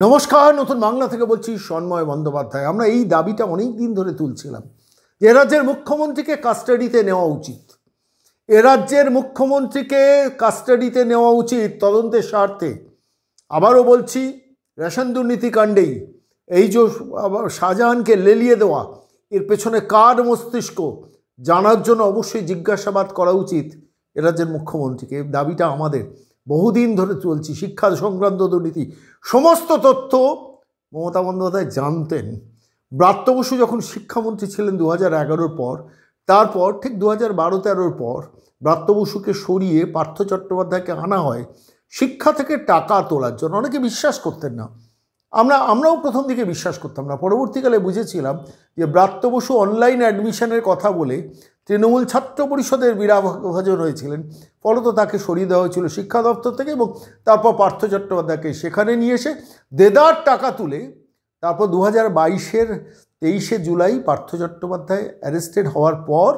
নমস্কার, নতুন বাংলা থেকে বলছি সন্ময় বন্দ্যোপাধ্যায়। আমরা এই দাবিটা অনেক দিন ধরে তুলছিলাম যে এ রাজ্যের মুখ্যমন্ত্রীকে কাস্টাডিতে নেওয়া উচিত। এ রাজ্যের মুখ্যমন্ত্রীকে কাস্টাডিতে নেওয়া উচিত তদন্তের স্বার্থে। আবারও বলছি, রেশন দুর্নীতি কাণ্ডেই এই যে শাহজাহানকে লেলিয়ে দেওয়া, এর পেছনে কার মস্তিষ্ক জানার জন্য অবশ্যই জিজ্ঞাসাবাদ করা উচিত এ রাজ্যের মুখ্যমন্ত্রীকে। দাবিটা আমাদের বহুদিন ধরে চলছি। শিক্ষা সংক্রান্ত দুর্নীতি সমস্ত তথ্য মমতা বন্দ্যোপাধ্যায় জানতেন। ব্রাত্য বসু যখন শিক্ষামন্ত্রী ছিলেন 2011-র পর, তারপর ঠিক 2012-13-র পর ব্রাত্য বসুকে সরিয়ে পার্থ চট্টোপাধ্যায়কে আনা হয় শিক্ষা থেকে টাকা তোলার জন্য। অনেকে বিশ্বাস করতেন না, আমরাও প্রথম দিকে বিশ্বাস করতাম না। পরবর্তীকালে বুঝেছিলাম যে ব্রাত্য বসু অনলাইন অ্যাডমিশনের কথা বলে তৃণমূল ছাত্র পরিষদের বিরাভাজন হয়েছিলেন, ফলত তাকে সরিয়ে দেওয়া হয়েছিল শিক্ষা দপ্তর থেকে, এবং তারপর পার্থ চট্টোপাধ্যায়কে সেখানে নিয়ে এসে দেদার টাকা তুলে তারপর 2022-এর 23শে জুলাই পার্থ চট্টোপাধ্যায় অ্যারেস্টেড হওয়ার পর,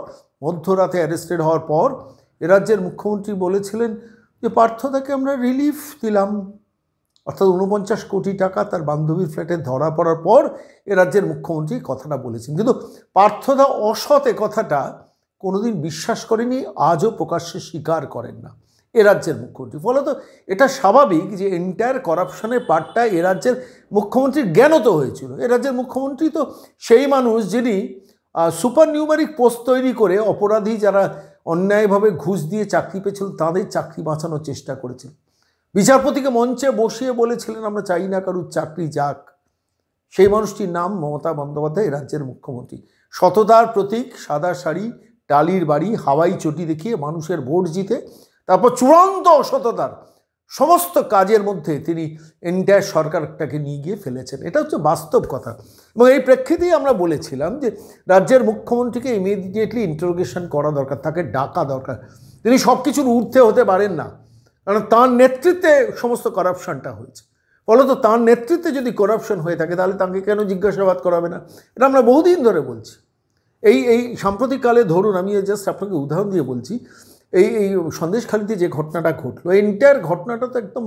মধ্যরাতে অ্যারেস্টেড হওয়ার পর এ রাজ্যের মুখ্যমন্ত্রী বলেছিলেন যে পার্থদাকে আমরা রিলিফ দিলাম। অর্থাৎ 49 কোটি টাকা তার বান্ধবীর ফ্ল্যাটে ধরা পড়ার পর এ রাজ্যের মুখ্যমন্ত্রী কথাটা বলেছেন। কিন্তু পার্থদা অসৎ এ কথাটা কোনোদিন বিশ্বাস করেনি, আজও প্রকাশ্যে স্বীকার করেন না এ রাজ্যের মুখ্যমন্ত্রী। ফলত এটা স্বাভাবিক যে এন্টায়ার করাপশনের পার্টটা এ রাজ্যের মুখ্যমন্ত্রীর জ্ঞানত হয়েছিল। এ রাজ্যের মুখ্যমন্ত্রী তো সেই মানুষ যিনি সুপার নিউমারিক পোস্ট তৈরি করে অপরাধী যারা অন্যায়ভাবে ঘুষ দিয়ে চাকরি পেয়েছিল তাদের চাকরি বাঁচানোর চেষ্টা করেছিল। বিচারপতিকে মঞ্চে বসিয়ে বলেছিলেন আমরা চাই না কারুর চাকরি যাক। সেই মানুষটির নাম মমতা বন্দ্যোপাধ্যায়, রাজ্যের মুখ্যমন্ত্রী। সততার প্রতীক, সাদা শাড়ি, টালির বাড়ি, হাওয়াই চটি দেখিয়ে মানুষের ভোট জিতে তারপর চূড়ান্ত অসততার সমস্ত কাজের মধ্যে তিনি এন্টায়ার সরকারটাকে নিয়ে গিয়ে ফেলেছেন। এটা হচ্ছে বাস্তব কথা। এবং এই প্রেক্ষিতেই আমরা বলেছিলাম যে রাজ্যের মুখ্যমন্ত্রীকে ইমিডিয়েটলি ইন্টারোগেশন করা দরকার, তাকে ডাকা দরকার। তিনি সব কিছুর ঊর্ধ্বে হতে পারেন না, কারণ তার নেতৃত্বে সমস্ত করাপশনটা হয়েছে। ফলত তার নেতৃত্বে যদি করাপশন হয়ে থাকে তাহলে তাকে কেন জিজ্ঞাসাবাদ করাবে না? এটা আমরা বহুদিন ধরে বলছি। এই সাম্প্রতিককালে ধরুন, আমি জাস্ট আপনাকে উদাহরণ দিয়ে বলছি, এই সন্দেশখালিতে যে ঘটনাটা ঘটলো, এন্টায়ার ঘটনাটা তো একদম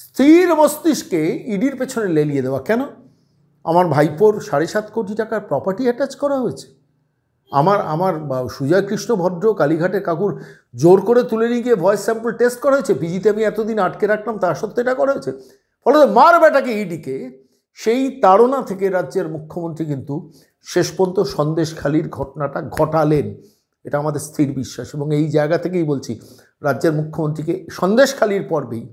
স্থির মস্তিষ্কে ইডির পেছনে লেলিয়ে দেওয়া। কেন? আমার ভাইপোর 7.5 কোটি টাকার প্রপার্টি অ্যাটাচ করা হয়েছে। আমার সুজয় কৃষ্ণ ভদ্র কালীঘাটের কাকুর জোর করে তুলে নিয়ে গিয়ে ভয়েস স্যাম্পল টেস্ট করা হয়েছে। পিজিতে আমি এতদিন আটকে রাখলাম, তা সত্ত্বেও এটা করা হয়েছে। ফলে মার বেটাকে ইডিকে সেই তাড়না থেকে রাজ্যের মুখ্যমন্ত্রী কিন্তু শেষ পর্যন্ত সন্দেশখালির ঘটনাটা ঘটালেন, এটা আমাদের স্থির বিশ্বাস। এবং এই জায়গা থেকেই বলছি, রাজ্যের মুখ্যমন্ত্রীকে সন্দেশখালির পর্বেই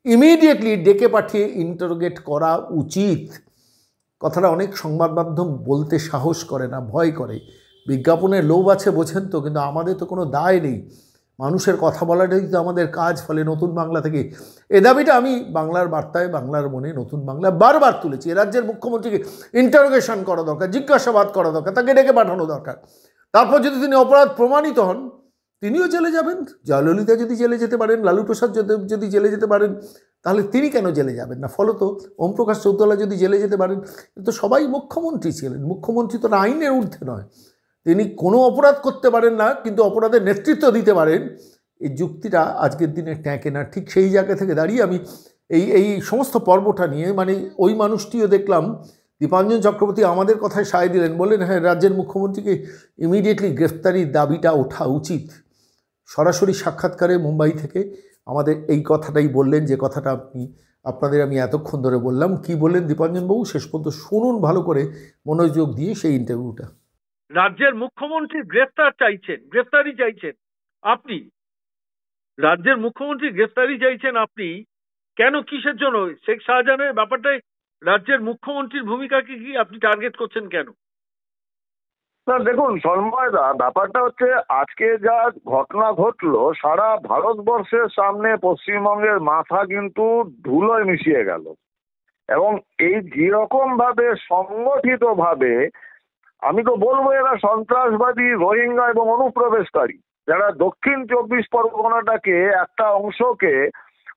ইমিডিয়েটলি ডেকে পাঠিয়ে ইন্টারোগেট করা উচিত। কথাটা অনেক সংবাদ মাধ্যম বলতে সাহস করে না, ভয় করে। বিজ্ঞাপনের লোভ আছে বোঝেন তো, কিন্তু আমাদের তো কোনো দায় নেই। মানুষের কথা বলাটাই তো আমাদের কাজ। ফলে নতুন বাংলা থেকে এ দাবিটা আমি বাংলার বার্তায়, বাংলার মনে, নতুন বাংলা বারবার তুলেছি। এ রাজ্যের মুখ্যমন্ত্রীকে ইন্টারোগেশন করা দরকার, জিজ্ঞাসাবাদ করা দরকার, তাকে ডেকে পাঠানো দরকার। তারপর যদি তিনি অপরাধ প্রমাণিত হন, তিনিও জেলে যাবেন। জয়ললিতা যদি জেলে যেতে পারেন, লালু প্রসাদ যদি জেলে যেতে পারেন, তাহলে তিনি কেন জেলে যাবেন না? ফলত ওমপ্রকাশ চৌতালা যদি জেলে যেতে পারেন, তো সবাই মুখ্যমন্ত্রী ছিলেন। মুখ্যমন্ত্রী তো আইনের ঊর্ধ্বে নয়, তিনি কোনো অপরাধ করতে পারেন না কিন্তু অপরাধের নেতৃত্ব দিতে পারেন। এই যুক্তিটা আজকের দিনে ট্যাঁকে না। ঠিক সেই জায়গা থেকে দাঁড়িয়ে আমি এই সমস্ত পর্বটা নিয়ে, মানে ওই মানুষটিও দেখলাম দীপাঞ্জন চক্রবর্তী আমাদের কথায় সায় দিলেন, বললেন হ্যাঁ রাজ্যের মুখ্যমন্ত্রীকে ইমিডিয়েটলি গ্রেফতারির দাবিটা ওঠা উচিত। সরাসরি সাক্ষাৎকারে মুম্বাই থেকে আমাদের এই কথাটাই বললেন, যে কথাটা আপনাদের আমি এতক্ষণ ধরে বললাম। কি বললেন দীপাঞ্জনবাবু শেষ পর্যন্ত শুনুন ভালো করে, মনোযোগ দিয়ে সেই ইন্টারভিউটা। রাজ্যের মুখ্যমন্ত্রী গ্রেফতারি চাইছেন আপনি, রাজ্যের মুখ্যমন্ত্রী গ্রেফতারি চাইছেন আপনি কেন? কিসের জন্য? শেখ শাহজাহানের ব্যাপারটাই রাজ্যের মুখ্যমন্ত্রীর ভূমিকাকে কি আপনি টার্গেট করছেন কেন? না দেখুন সন্ময়দা, ব্যাপারটা হচ্ছে আজকে যা ঘটনা ঘটলো সারা ভারতবর্ষের সামনে পশ্চিমবঙ্গের মাথা কিন্তু ধুলোয় মিশিয়ে গেল। এবং এই যেরকম ভাবে সংগঠিত ভাবে, আমি তো বলবো এরা সন্ত্রাসবাদী, রোহিঙ্গা এবং অনুপ্রবেশকারী, যারা দক্ষিণ 24 পরগনাটাকে একটা অংশকে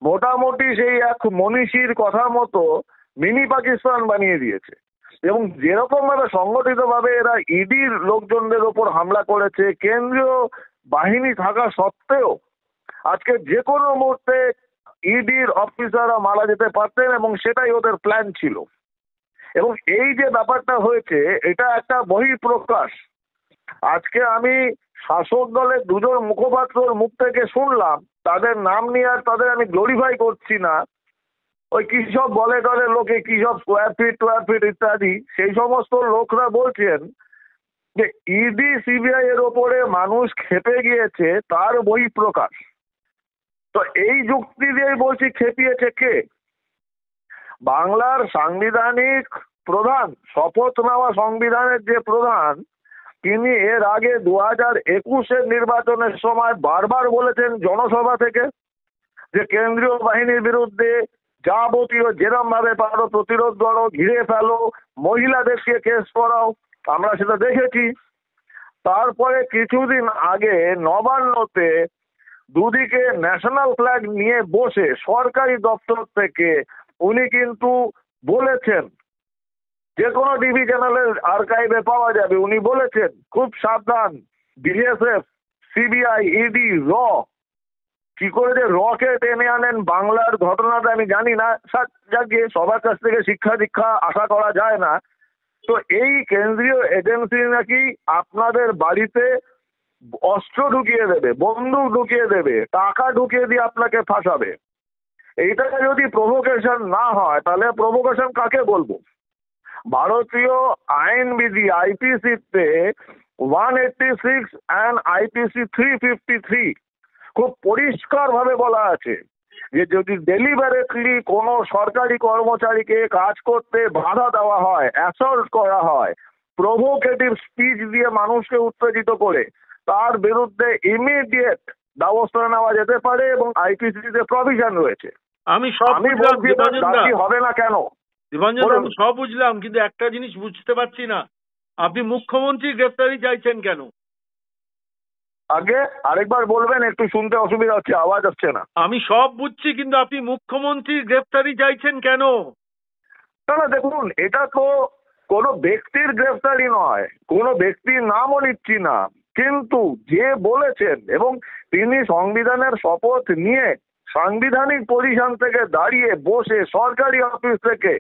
মোটামুটি সেই এক মনীষীর কথা মতো মিনি পাকিস্তান বানিয়ে দিয়েছে। এবং যেরকম ভাবে সংগঠিত ভাবে এরা ইডির লোকজনদের ওপর হামলা করেছে, কেন্দ্রীয় বাহিনী থাকা সত্ত্বেও আজকে যে কোনো মুহূর্তে ইডির অফিসাররা মারা যেতে পারতেন এবং সেটাই ওদের প্ল্যান ছিল। এবং এই যে ব্যাপারটা হয়েছে এটা একটা বহিঃপ্রকাশ। আজকে আমি শাসক দলের দুজন মুখপাত্রর মুখ থেকে শুনলাম, তাদের নাম নিয়ে আর তাদের আমি গ্লোরিফাই করছি না, ওই কি সব বলে টলে লোকে কি সব স্কোয়ার ফিট ইত্যাদি, সেই সমস্ত লোকরা বলছেন যে ইডি সিবিআই এর ওপরে মানুষ খেপে গিয়েছে তার বহিঃপ্রকাশ। তো এই যুক্তি দিয়েই বলছি খেপিয়েছে কে? বাংলার সাংবিধানিক প্রধান, শপথ নেওয়া সংবিধানের যে প্রধান, তিনি এর আগে 2021-এর নির্বাচনের সময় বারবার বলেছেন জনসভা থেকে যে কেন্দ্রীয় বাহিনীর বিরুদ্ধে যাবতীয় যেরম ভাবে পারো প্রতিরোধ করো, ঘিরে ফেলো, মহিলাদেরকে কেস করাও। আমরা সেটা দেখেছি। তারপরে কিছুদিন আগে নবান্নতে দুদিকে ন্যাশনাল ফ্ল্যাগ নিয়ে বসে সরকারি দপ্তর থেকে উনি কিন্তু বলেছেন, যে কোনো টিভি চ্যানেলের আর্কাইভে পাওয়া যাবে, উনি বলেছেন খুব সাবধান, বিএসএফ, সিবিআই, ইডি, কি করে যে কে টেনে আনেন বাংলার ঘটনাটা আমি জানি না, যাকে সবার কাছ থেকে শিক্ষা দীক্ষা আশা করা যায় না। তো এই কেন্দ্রীয় এজেন্সি নাকি আপনাদের বাড়িতে অস্ত্র ঢুকিয়ে দেবে, বন্দুক ঢুকিয়ে দেবে, টাকা ঢুকিয়ে দিয়ে আপনাকে ফাঁসাবে। এইটাকে যদি প্রভোকেশন না হয় তাহলে প্রভোকেশন কাকে বলবো? ভারতীয় আইনবিধি আইপিসিতে 186 অ্যান্ড আইপিসি 353 খুব পরিষ্কার ভাবে বলা আছে যে যদি ডেলিভারেটলি কোনো সরকারি কর্মচারীকে কাজ করতে বাধা দেওয়া হয়, অ্যাসল্ট করা হয়, প্রভোকেটিভ স্পিচ দিয়ে মানুষকে উত্তেজিত করে, তার বিরুদ্ধে ইমিডিয়েট ব্যবস্থা নেওয়া যেতে পারে এবং আইপিসিতে প্রভিশন রয়েছে। আমি বলছি হবে না কেন দীপাঞ্জন, আমি সব বুঝলাম, কিন্তু একটা জিনিস বুঝতে পারছি না, আপনি মুখ্যমন্ত্রী গ্রেফতারি চাইছেন কেন? আগে আরেকবার বলবেন, একটু শুনতে অসুবিধা হচ্ছে, আওয়াজ আসছে না। আমি সব বুঝছি, কিন্তু আপনি মুখ্যমন্ত্রী গ্রেফতারি চাইছেন কেন? না দেখুন, এটা তো কোনো ব্যক্তির গ্রেফতারি নয়, কোনো ব্যক্তির নামও নিচ্ছি না, কিন্তু যে বলেছেন এবং তিনি সংবিধানের শপথ নিয়ে সাংবিধানিক পজিশন থেকে দাঁড়িয়ে বসে সরকারি অফিস থেকে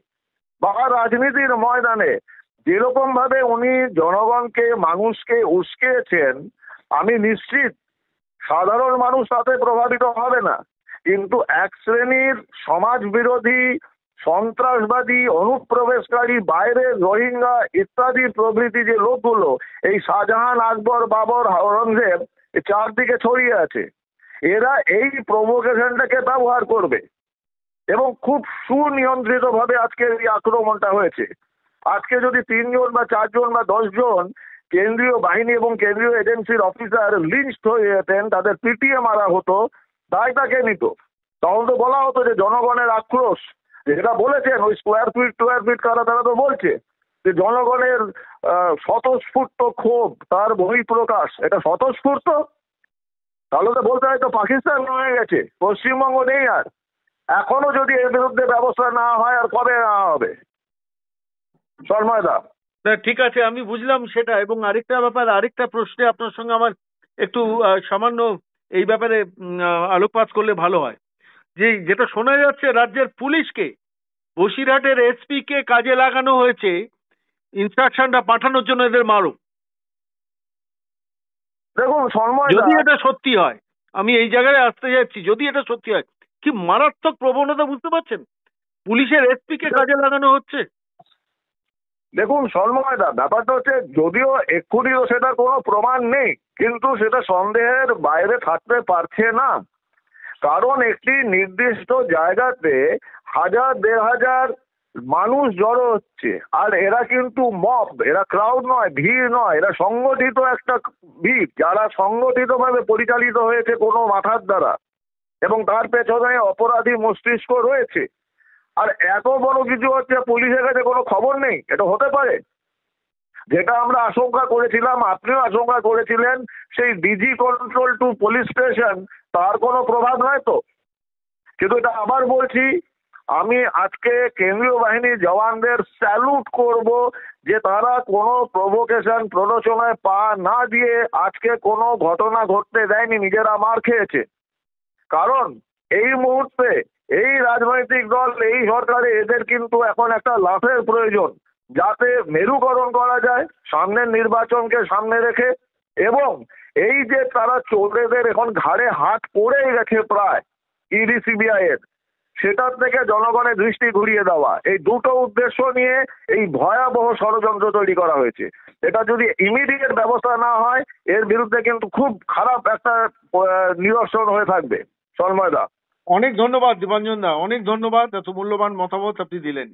বা রাজনীতির ময়দানে যেরকম ভাবে উনি জনগণকে, মানুষকে উস্কেছেন, আমি নিশ্চিত সাধারণ মানুষ তাতে প্রভাবিত হবে না, কিন্তু এক শ্রেণীর সমাজ বিরোধী, সন্ত্রাসবাদী, অনুপ্রবেশকারী, বাইরের রোহিঙ্গা ইত্যাদি প্রভৃতি যে লোকগুলো এই শাহজাহান, আকবর, বাবর, আওরঙ্গজেব চারদিকে ছড়িয়ে আছে, এরা এই প্রভোকেশনটাকে ব্যবহার করবে এবং খুব সুনিয়ন্ত্রিত ভাবে আজকে এই আক্রমণটা হয়েছে। আজকে যদি 3 জন বা 4 জন বা 10 জন কেন্দ্রীয় বাহিনী এবং কেন্দ্রীয় এজেন্সির অফিসার লিঞ্চড হয়ে যেতেন, তাদের পিটিয়ে মারা হতো, দায়টা কে নিত? তখন তো বলা হতো যে জনগণের আক্রোশ, যেটা বলেছেন ওই স্কোয়ার ফিট তারা তো বলছে যে জনগণের স্বতঃস্ফূর্ত ক্ষোভ, তার বহিঃপ্রকাশ, এটা স্বতঃস্ফূর্ত। তাহলে তো বলতে হয় তো পাকিস্তান হয়ে গেছে, পশ্চিমবঙ্গ নেই আর। এখনো যদি এর বিরুদ্ধে ব্যবস্থা না হয়, আর কবে না হবে? সন্ময়দা, ঠিক আছে, আমি বুঝলাম সেটা। এবং আরেকটা ব্যাপার, আরেকটা প্রশ্নে আপনার সঙ্গে আমার একটু সামান্য এই ব্যাপারে আলোকপাত করলে ভালো হয়। যেটা শোনা যাচ্ছে, রাজ্যের পুলিশকে, বসিরহাটের এসপি কে কাজে লাগানো হয়েছে ইনস্ট্রাকশনটা পাঠানোর জন্য, এদের মারো। দেখুন সন্ময়, যদি এটা সত্যি হয়, আমি এই জায়গায় আসতে যাচ্ছি, যদি এটা সত্যি হয়, কি মারাত্মক প্রবণতা, বুঝতে পারছেন? পুলিশের এসপি কে কাজে লাগানো হচ্ছে। দেখুন সন্ময়দা, ব্যাপারটা হচ্ছে যদিও এক্ষুনিও সেটা কোনো প্রমাণ নেই, কিন্তু সেটা সন্দেহের বাইরে থাকতে পারছে না। কারণ একটি নির্দিষ্ট জায়গাতে 1000-1500 মানুষ জড়ো হচ্ছে, আর এরা কিন্তু মব, এরা ক্রাউড নয়, ভিড় নয়, এরা সংগঠিত একটা ভিড়, যারা সংগঠিতভাবে পরিচালিত হয়েছে কোনো মাথার দ্বারা, এবং তার পেছনে অপরাধী মস্তিষ্ক রয়েছে। আর এত বড় কিছু হচ্ছে, পুলিশের কাছে কোনো খবর নেই, এটা হতে পারে? যেটা আমরা আশঙ্কা করেছিলাম, আপনিও আশঙ্কা করেছিলেন, সেই DG control to police station, তার কোনো প্রভাব নয় তো? কিন্তু এটা আবার বলছি, আমি আজকে কেন্দ্রীয় বাহিনীর জওয়ানদের স্যালুট করব যে তারা কোনো প্রভোকেশন, প্ররোচনায় পা না দিয়ে আজকে কোনো ঘটনা ঘটতে দেয়নি, নিজেরা মার খেয়েছে। কারণ এই মুহূর্তে এই রাজনৈতিক দল, এই সরকারে এদের কিন্তু এখন একটা লাফের প্রয়োজন, যাতে মেরুকরণ করা যায় সামনের নির্বাচনকে সামনে রেখে। এবং এই যে তারা চোরেদের এখন ঘাড়ে হাত পড়েই গেছে প্রায় ইডি সিবিআই এর, সেটার থেকে জনগণের দৃষ্টি ঘুরিয়ে দেওয়া, এই দুটো উদ্দেশ্য নিয়ে এই ভয়াবহ ষড়যন্ত্র তৈরি করা হয়েছে। এটা যদি ইমিডিয়েট ব্যবস্থা না হয়, এর বিরুদ্ধে কিন্তু খুব খারাপ একটা নিদর্শন হয়ে থাকবে। সন্ময়দা, অনেক ধন্যবাদ দীপাঞ্জন দা, অনেক ধন্যবাদ, এত মূল্যবান মতামত আপনি দিলেন।